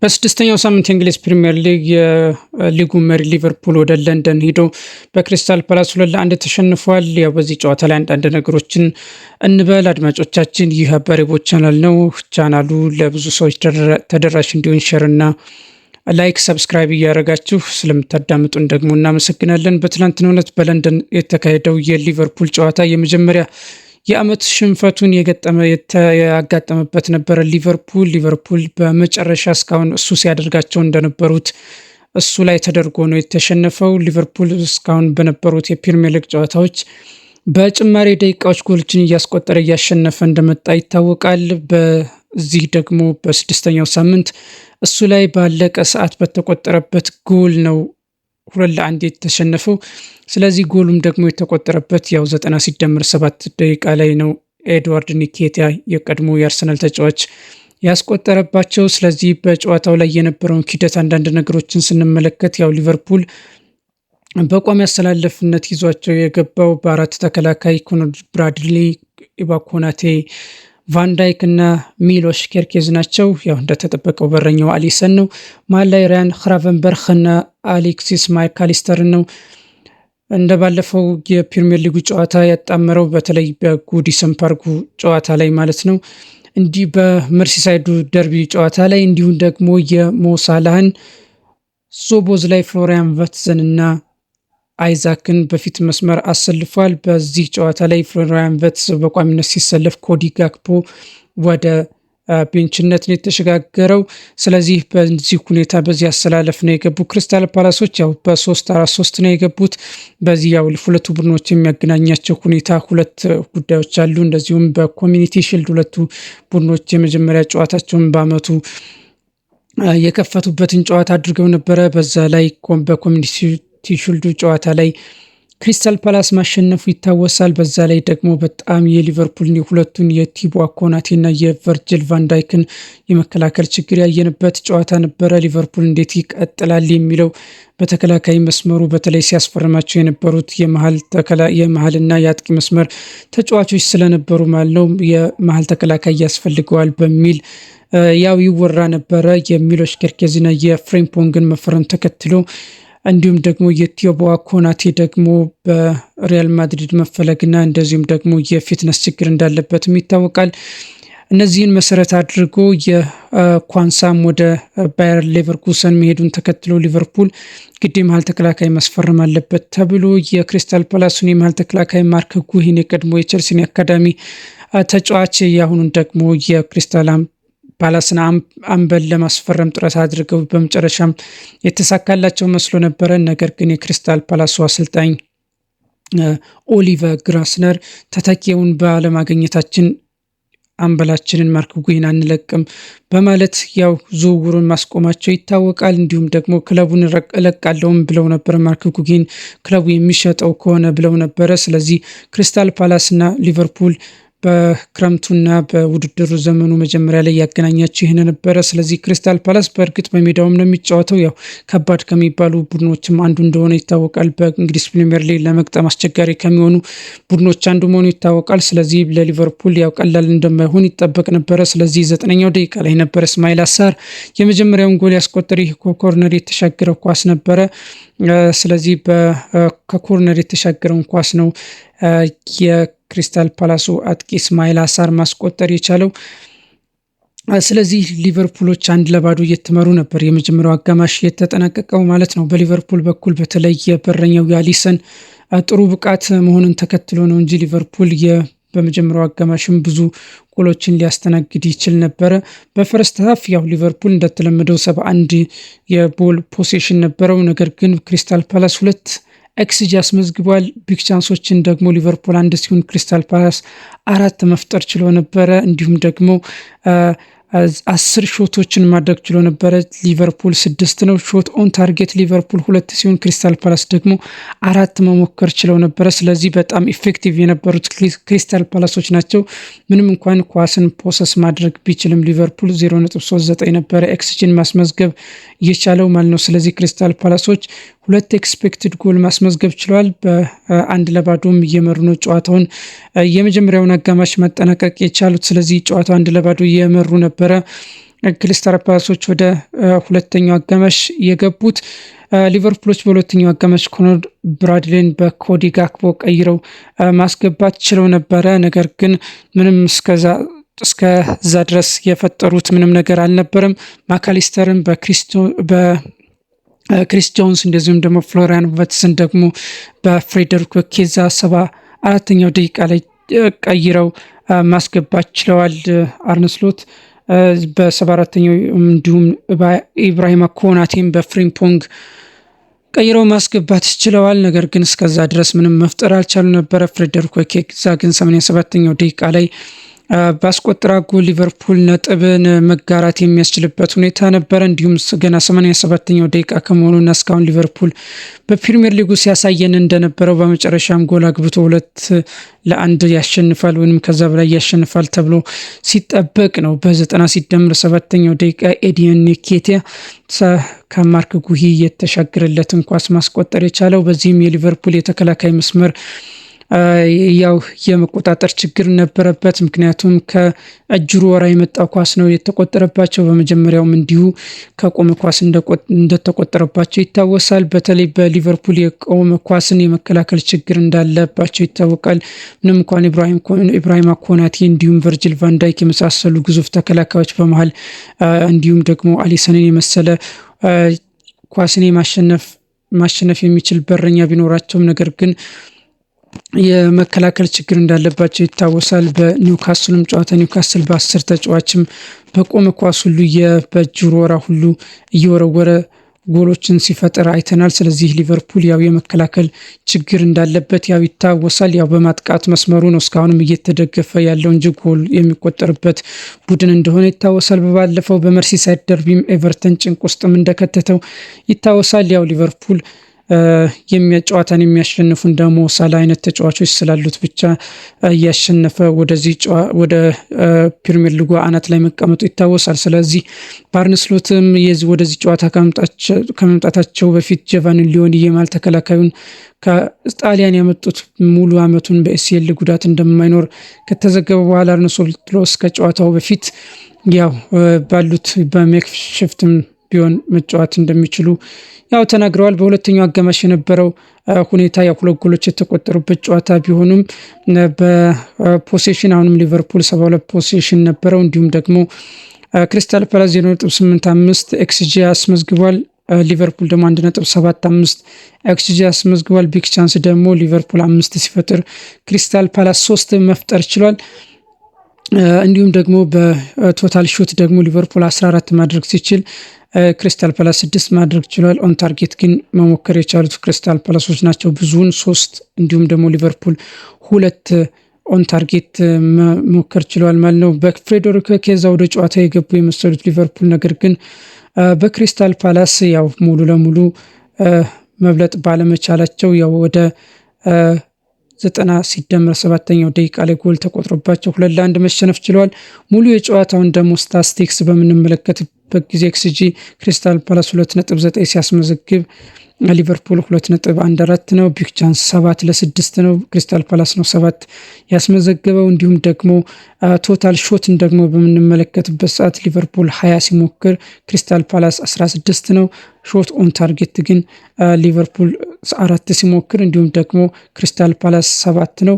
በስድስተኛው ሳምንት የእንግሊዝ ፕሪሚየር ሊግ የሊጉ መሪ ሊቨርፑል ወደ ለንደን ሄዶ በክሪስታል ፓላስ 2-1 ተሸንፏል። ያው በዚህ ጨዋታ ላይ አንዳንድ ነገሮችን እንበል አድማጮቻችን። ይህ አባሬቦ ቻናል ነው። ቻናሉ ለብዙ ሰዎች ተደራሽ እንዲሆን ሼርና ላይክ ሰብስክራይብ እያደረጋችሁ ስለምታዳምጡን ደግሞ እናመሰግናለን። በትናንትናው ዕለት በለንደን የተካሄደው የሊቨርፑል ጨዋታ የመጀመሪያ የአመት ሽንፈቱን ያጋጠመበት ነበር። ሊቨርፑል በመጨረሻ እስካሁን እሱ ሲያደርጋቸው እንደነበሩት እሱ ላይ ተደርጎ ነው የተሸነፈው። ሊቨርፑል እስካሁን በነበሩት የፕሪሚየር ሊግ ጨዋታዎች በጭማሪ ደቂቃዎች ጎሎችን እያስቆጠረ እያሸነፈ እንደመጣ ይታወቃል። በዚህ ደግሞ በስድስተኛው ሳምንት እሱ ላይ ባለቀ ሰዓት በተቆጠረበት ጎል ነው 2-1 የተሸነፈው። ስለዚህ ጎሉም ደግሞ የተቆጠረበት ያው 90 ሲደመር 7 ደቂቃ ላይ ነው። ኤድዋርድ ኒኬታ የቀድሞ የአርሰናል ተጫዋች ያስቆጠረባቸው። ስለዚህ በጨዋታው ላይ የነበረውን ሂደት አንዳንድ ነገሮችን ስንመለከት ያው ሊቨርፑል በቋሚ አሰላለፍነት ይዟቸው የገባው በአራት ተከላካይ ኮኖር ብራድሊ፣ ኢባ ኮናቴ፣ ቫንዳይክ እና ሚሎሽ ኬርኬዝ ናቸው። ያው እንደተጠበቀው በረኛው አሊሰን ነው። መሀል ላይ ራያን ክራቨንበርግ እና አሌክሲስ ማካሊስተር ነው። እንደባለፈው የፕሪሚየር ሊጉ ጨዋታ ያጣመረው በተለይ በጉዲሰን ፓርኩ ጨዋታ ላይ ማለት ነው። እንዲህ በመርሲሳይዱ ደርቢ ጨዋታ ላይ እንዲሁም ደግሞ የሞሳላህን ዞቦዝ ላይ ፍሎሪያን ቨትዘን እና አይዛክን በፊት መስመር አሰልፏል። በዚህ ጨዋታ ላይ ፍሎሪያን ቨትዝ በቋሚነት ሲሰለፍ ኮዲ ጋክፖ ወደ ቤንችነት ነው የተሸጋገረው። ስለዚህ በዚህ ሁኔታ በዚህ አሰላለፍ ነው የገቡ ክሪስታል ፓላሶች ያው በ3-4-3 ነው የገቡት። በዚህ ያው ሁለቱ ቡድኖች የሚያገናኛቸው ሁኔታ ሁለት ጉዳዮች አሉ። እንደዚሁም በኮሚኒቲ ሺልድ ሁለቱ ቡድኖች የመጀመሪያ ጨዋታቸውን በአመቱ የከፈቱበትን ጨዋታ አድርገው ነበረ። በዛ ላይ በኮሚኒቲ ሺልዱ ጨዋታ ላይ ክሪስታል ፓላስ ማሸነፉ ይታወሳል። በዛ ላይ ደግሞ በጣም የሊቨርፑል ሁለቱን የቲቦ ኮናቴና የቨርጅል ቫንዳይክን የመከላከል ችግር ያየንበት ጨዋታ ነበረ። ሊቨርፑል እንዴት ይቀጥላል የሚለው በተከላካይ መስመሩ በተለይ ሲያስፈርማቸው የነበሩት የመሀልና የአጥቂ መስመር ተጫዋቾች ስለነበሩ ማለት ነው የመሀል ተከላካይ ያስፈልገዋል በሚል ያው ይወራ ነበረ። የሚሎሽ ኬርኬዝና የፍሬምፖንግን መፈረም ተከትሎ እንዲሁም ደግሞ የቲቦ ኮናቴ ደግሞ በሪያል ማድሪድ መፈለግና እንደዚሁም ደግሞ የፊትነስ ችግር እንዳለበትም ይታወቃል። እነዚህን መሰረት አድርጎ የኳንሳም ወደ ባየር ሌቨርኩሰን መሄዱን ተከትሎ ሊቨርፑል ግድ የመሀል ተከላካይ ማስፈረም አለበት ተብሎ የክሪስታል ፓላሱን የመሀል ተከላካይ ማርክ ጉሂን የቀድሞ የቸልሲን አካዳሚ ተጫዋች ያሁኑን ደግሞ የክሪስታል ፓላስን አምበል ለማስፈረም ጥረት አድርገው በመጨረሻም የተሳካላቸው መስሎ ነበረ። ነገር ግን የክሪስታል ፓላሱ አሰልጣኝ ኦሊቨር ግራስነር ተተኪውን ባለማግኘታችን አምበላችንን ማርክ ጉሂን አንለቅም በማለት ያው ዝውውሩን ማስቆማቸው ይታወቃል። እንዲሁም ደግሞ ክለቡን እለቃለሁም ብለው ነበር። ማርክ ጉሂን ክለቡ የሚሸጠው ከሆነ ብለው ነበረ። ስለዚህ ክሪስታል ፓላስና ሊቨርፑል በክረምቱና በውድድሩ ዘመኑ መጀመሪያ ላይ ያገናኛቸው ይህን ነበረ። ስለዚህ ክሪስታል ፓላስ በእርግጥ በሜዳውም ነው የሚጫወተው። ያው ከባድ ከሚባሉ ቡድኖችም አንዱ እንደሆነ ይታወቃል። በእንግሊዝ ፕሪሚየር ሊግ ለመግጠም አስቸጋሪ ከሚሆኑ ቡድኖች አንዱ መሆኑ ይታወቃል። ስለዚህ ለሊቨርፑል ያው ቀላል እንደማይሆን ይጠበቅ ነበረ። ስለዚህ 9ኛው ደቂቃ ላይ ነበረ እስማኤል አሳር የመጀመሪያውን ጎል ያስቆጠረ። ይህ ከኮርነር የተሻገረው ኳስ ነበረ። ስለዚህ ከኮርነር የተሻገረውን ኳስ ነው የክሪስታል ፓላሱ አጥቂ እስማኤል አሳር ማስቆጠር የቻለው። ስለዚህ ሊቨርፑሎች 1-0 እየተመሩ ነበር የመጀመሪያው አጋማሽ የተጠናቀቀው ማለት ነው። በሊቨርፑል በኩል በተለይ የበረኛው የአሊሰን ጥሩ ብቃት መሆኑን ተከትሎ ነው እንጂ ሊቨርፑል በመጀመሪያው አጋማሽም ብዙ ጎሎችን ሊያስተናግድ ይችል ነበረ። በፈርስት ሃፍ ያው ሊቨርፑል እንደተለመደው 71 የቦል ፖሴሽን ነበረው። ነገር ግን ክሪስታል ፓላስ 2 ኤክስጂ አስመዝግቧል። ቢግ ቻንሶችን ደግሞ ሊቨርፑል 1 ሲሆን ክሪስታል ፓላስ 4 መፍጠር ችሎ ነበረ። እንዲሁም ደግሞ 10 ሾቶችን ማድረግ ችሎ ነበረ። ሊቨርፑል 6 ነው። ሾት ኦን ታርጌት ሊቨርፑል 2 ሲሆን ክሪስታል ፓላስ ደግሞ 4 መሞከር ችለው ነበረ። ስለዚህ በጣም ኢፌክቲቭ የነበሩት ክሪስታል ፓላሶች ናቸው። ምንም እንኳን ኳስን ፖሰስ ማድረግ ቢችልም ሊቨርፑል 0.39 ነበረ ኤክስጂን ማስመዝገብ የቻለው ማለት ነው። ስለዚህ ክሪስታል ፓላሶች 2 ኤክስፔክትድ ጎል ማስመዝገብ ችለዋል። በ1-0 እየመሩ ነው ጨዋታውን የመጀመሪያውን አጋማሽ ማጠናቀቅ የቻሉት። ስለዚህ ጨዋታው 1-0 እየመሩ ነበረ። ክሪስታል ፓላሶች ወደ ሁለተኛው አጋማሽ የገቡት። ሊቨርፑሎች በሁለተኛው አጋማሽ ኮኖር ብራድሌን በኮዲ ጋክፖ ቀይረው ማስገባት ችለው ነበረ። ነገር ግን ምንም እስከዛ ድረስ የፈጠሩት ምንም ነገር አልነበረም። ማካሊስተርን በክሪስ ጆንስ እንደዚሁም ደግሞ ፍሎሪያን ቨርትስን ደግሞ በፍሬደሪኮ ኬዛ 74ኛው ደቂቃ ላይ ቀይረው ማስገባት ችለዋል። አርነ ስሎት በ74ኛው እንዲሁም ኢብራሂማ ኮናቴም በፍሪምፖንግ ቀይረው ማስገባት ችለዋል። ነገር ግን እስከዛ ድረስ ምንም መፍጠር አልቻሉ ነበረ። ፍሬደሪኮ ኬዛ ግን 87ኛው ደቂቃ ላይ ባስቆጠራ ጎል ሊቨርፑል ነጥብን መጋራት የሚያስችልበት ሁኔታ ነበረ። እንዲሁም ገና 87ኛው ደቂቃ ከመሆኑና እስካሁን ሊቨርፑል በፕሪሚየር ሊጉ ሲያሳየን እንደነበረው በመጨረሻም ጎል አግብቶ 2-1 ያሸንፋል ወይም ከዛ በላይ ያሸንፋል ተብሎ ሲጠበቅ ነው። በ90 ሲደምር 7ኛው ደቂቃ ኤዲን ኒኬቲያ ከማርክ ጉሂ የተሻገረለትን ኳስ ማስቆጠር የቻለው። በዚህም የሊቨርፑል የተከላካይ መስመር ያው የመቆጣጠር ችግር ነበረበት። ምክንያቱም ከእጅሩ ወራ የመጣው ኳስ ነው የተቆጠረባቸው። በመጀመሪያውም እንዲሁ ከቆመ ኳስ እንደተቆጠረባቸው ይታወሳል። በተለይ በሊቨርፑል የቆመ ኳስን የመከላከል ችግር እንዳለባቸው ይታወቃል። ምንም እንኳን ኢብራሂማ ኮናቴ እንዲሁም ቨርጂል ቫንዳይክ የመሳሰሉ ግዙፍ ተከላካዮች በመሃል እንዲሁም ደግሞ አሊሰንን የመሰለ ኳስን ማሸነፍ የሚችል በረኛ ቢኖራቸውም ነገር ግን የመከላከል ችግር እንዳለባቸው ይታወሳል። በኒውካስልም ጨዋታ ኒውካስል በ10 ተጫዋችም በቆመ ኳስ ሁሉ በእጅሩ ወራ ሁሉ እየወረወረ ጎሎችን ሲፈጥር አይተናል። ስለዚህ ሊቨርፑል ያው የመከላከል ችግር እንዳለበት ያው ይታወሳል። ያው በማጥቃት መስመሩ ነው እስካሁንም እየተደገፈ ያለው እንጂ ጎል የሚቆጠርበት ቡድን እንደሆነ ይታወሳል። በባለፈው በመርሲሳይድ ደርቢም ኤቨርተን ጭንቅ ውስጥም እንደከተተው ይታወሳል። ያው ሊቨርፑል ጨዋታን የሚያሸንፉ እንደ ሞሳላ አይነት ተጫዋቾች ስላሉት ብቻ እያሸነፈ ወደ ፕሪሚየር ሊጉ አናት ላይ መቀመጡ ይታወሳል። ስለዚህ አርነ ስሎትም ወደዚህ ጨዋታ ከመምጣታቸው በፊት ጆቫኒ ሊዮኒ የማል ተከላካዩን ከጣሊያን ያመጡት ሙሉ አመቱን በኤሲኤል ጉዳት እንደማይኖር ከተዘገበ በኋላ አርነ ስሎት ከጨዋታው በፊት ያው ባሉት በሜክሽፍትም ቢሆን መጫወት እንደሚችሉ ያው ተናግረዋል። በሁለተኛው አጋማሽ የነበረው ሁኔታ ያው 2 ጎሎች የተቆጠሩበት ጨዋታ ቢሆንም በፖሴሽን አሁንም ሊቨርፑል 72 ፖሴሽን ነበረው። እንዲሁም ደግሞ ክሪስታል ፓላስ 0.85 ኤክስጂ አስመዝግቧል። ሊቨርፑል ደግሞ 1.75 ኤክስጂ አስመዝግቧል። ቢግ ቻንስ ደግሞ ሊቨርፑል 5 ሲፈጥር ክሪስታል ፓላስ 3 መፍጠር ችሏል። እንዲሁም ደግሞ በቶታል ሾት ደግሞ ሊቨርፑል 14 ማድረግ ሲችል ክሪስታል ፓላስ 6 ማድረግ ችሏል። ኦን ታርጌት ግን መሞከር የቻሉት ክሪስታል ፓላሶች ናቸው ብዙውን 3 እንዲሁም ደግሞ ሊቨርፑል 2 ኦን ታርጌት መሞከር ችሏል ማለት ነው። በፍሬደሪኮ ኬዛ ወደ ጨዋታ የገቡ የመሰሉት ሊቨርፑል ነገር ግን በክሪስታል ፓላስ ያው ሙሉ ለሙሉ መብለጥ ባለመቻላቸው ያው ወደ 90 ሲደመር 7ኛው ደቂቃ ላይ ጎል ተቆጥሮባቸው 2-1 መሸነፍ ችለዋል። ሙሉ የጨዋታውን ደግሞ ስታቲስቲክስ በምንመለከትበት ጊዜ ኤክስጂ ክሪስታል ፓላስ 2.9 ሲያስመዘግብ ሊቨርፑል 2.14 ነው። ቢግ ቻንስ 7-6 ነው። ክሪስታል ፓላስ ነው 7 ያስመዘገበው። እንዲሁም ደግሞ ቶታል ሾትን ደግሞ በምንመለከትበት ሰዓት ሊቨርፑል 20 ሲሞክር ክሪስታል ፓላስ 16 ነው። ሾት ኦን ታርጌት ግን ሊቨርፑል 4 ሲሞክር እንዲሁም ደግሞ ክሪስታል ፓላስ 7 ነው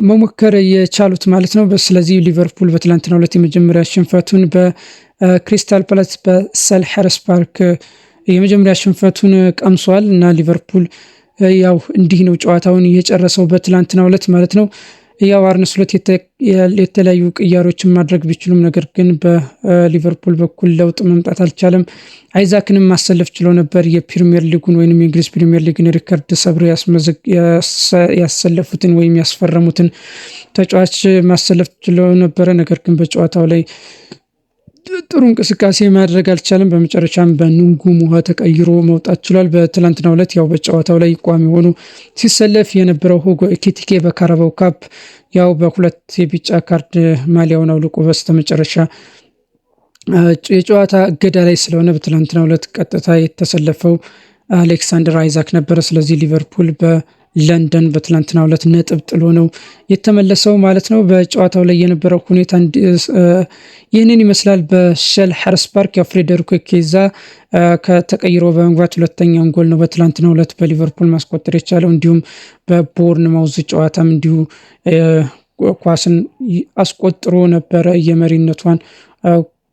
መሞከር የቻሉት ማለት ነው። ስለዚህ ሊቨርፑል በትላንትናው ዕለት የመጀመሪያ ሽንፈቱን በክሪስታል ፓላስ በሰልኸርስት ፓርክ የመጀመሪያ ሽንፈቱን ቀምሷል እና ሊቨርፑል ያው እንዲህ ነው ጨዋታውን እየጨረሰው በትላንትናው ዕለት ማለት ነው። ያው አርነ ስሎት የተለያዩ ቅያሮችን ማድረግ ቢችሉም ነገር ግን በሊቨርፑል በኩል ለውጥ መምጣት አልቻለም። አይዛክንም ማሰለፍ ችሎ ነበር። የፕሪሚየር ሊጉን ወይም የእንግሊዝ ፕሪሚየር ሊግን ሪከርድ ሰብረው ያሰለፉትን ወይም ያስፈረሙትን ተጫዋች ማሰለፍ ችሎ ነበረ። ነገር ግን በጨዋታው ላይ ጥሩ እንቅስቃሴ ማድረግ አልቻለም። በመጨረሻም በኑንጉ ሙሃ ተቀይሮ መውጣት ችሏል። በትላንትናው ዕለት ያው በጨዋታው ላይ ቋሚ ሆኖ ሲሰለፍ የነበረው ሁጎ ኤኪቲኬ በካራባው ካፕ ያው በሁለት የቢጫ ካርድ ማሊያውን አውልቆ በስተመጨረሻ የጨዋታ እገዳ ላይ ስለሆነ በትላንትናው ዕለት ቀጥታ የተሰለፈው አሌክሳንደር አይዛክ ነበረ። ስለዚህ ሊቨርፑል ለንደን በትላንትናው ዕለት ነጥብ ጥሎ ነው የተመለሰው ማለት ነው። በጨዋታው ላይ የነበረው ሁኔታ ይህንን ይመስላል። በሴልኸርስት ፓርክ የፍሬዴሪኮ ኬዛ ከተቀይሮ በመግባት ሁለተኛውን ጎል ነው በትላንትናው ዕለት በሊቨርፑል ማስቆጠር የቻለው። እንዲሁም በቦርንማውዝ ጨዋታም እንዲሁ ኳስን አስቆጥሮ ነበረ። የመሪነቷን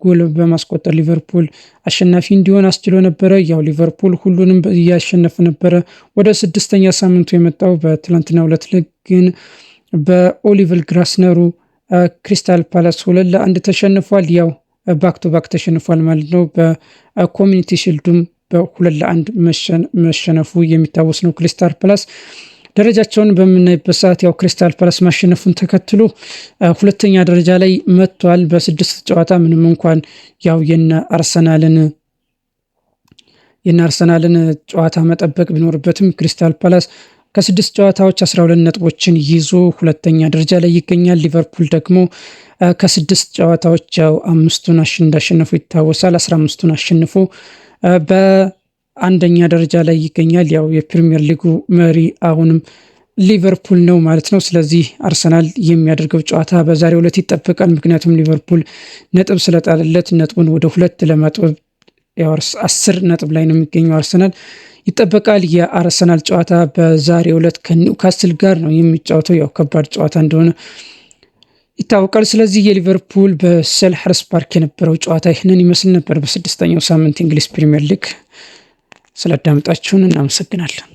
ጎል በማስቆጠር ሊቨርፑል አሸናፊ እንዲሆን አስችሎ ነበረ። ያው ሊቨርፑል ሁሉንም እያሸነፈ ነበረ ወደ 6ኛ ሳምንቱ የመጣው። በትላንትናው ዕለት ግን በኦሊቨር ግራስነሩ ክሪስታል ፓላስ 2-1 ተሸንፏል። ያው ባክ ቱ ባክ ተሸንፏል ማለት ነው። በኮሚኒቲ ሺልዱም በ2-1 መሸነፉ የሚታወስ ነው። ክሪስታል ፓላስ ደረጃቸውን በምናይበት ሰዓት ያው ክሪስታል ፓላስ ማሸነፉን ተከትሎ ሁለተኛ ደረጃ ላይ መጥቷል በ6 ጨዋታ። ምንም እንኳን ያው የነ አርሰናልን ጨዋታ መጠበቅ ቢኖርበትም ክሪስታል ፓላስ ከ6 ጨዋታዎች 12 ነጥቦችን ይዞ ሁለተኛ ደረጃ ላይ ይገኛል። ሊቨርፑል ደግሞ ከ6 ጨዋታዎች ያው 5ቱን እንዳሸነፉ ይታወሳል። 15ቱን አሸንፎ በአንደኛ ደረጃ ላይ ይገኛል። ያው የፕሪሚየር ሊጉ መሪ አሁንም ሊቨርፑል ነው ማለት ነው። ስለዚህ አርሰናል የሚያደርገው ጨዋታ በዛሬው ዕለት ይጠበቃል። ምክንያቱም ሊቨርፑል ነጥብ ስለጣለለት ነጥቡን ወደ 2 ለማጥበብ 10 ነጥብ ላይ ነው የሚገኘው አርሰናል ይጠበቃል። የአርሰናል ጨዋታ በዛሬው ዕለት ከኒውካስል ጋር ነው የሚጫወተው። ያው ከባድ ጨዋታ እንደሆነ ይታወቃል። ስለዚህ የሊቨርፑል በሴልኸርስት ፓርክ የነበረው ጨዋታ ይህንን ይመስል ነበር። በ6ኛው ሳምንት እንግሊዝ ፕሪሚየር ሊግ ስላዳመጣችሁን እናመሰግናለን።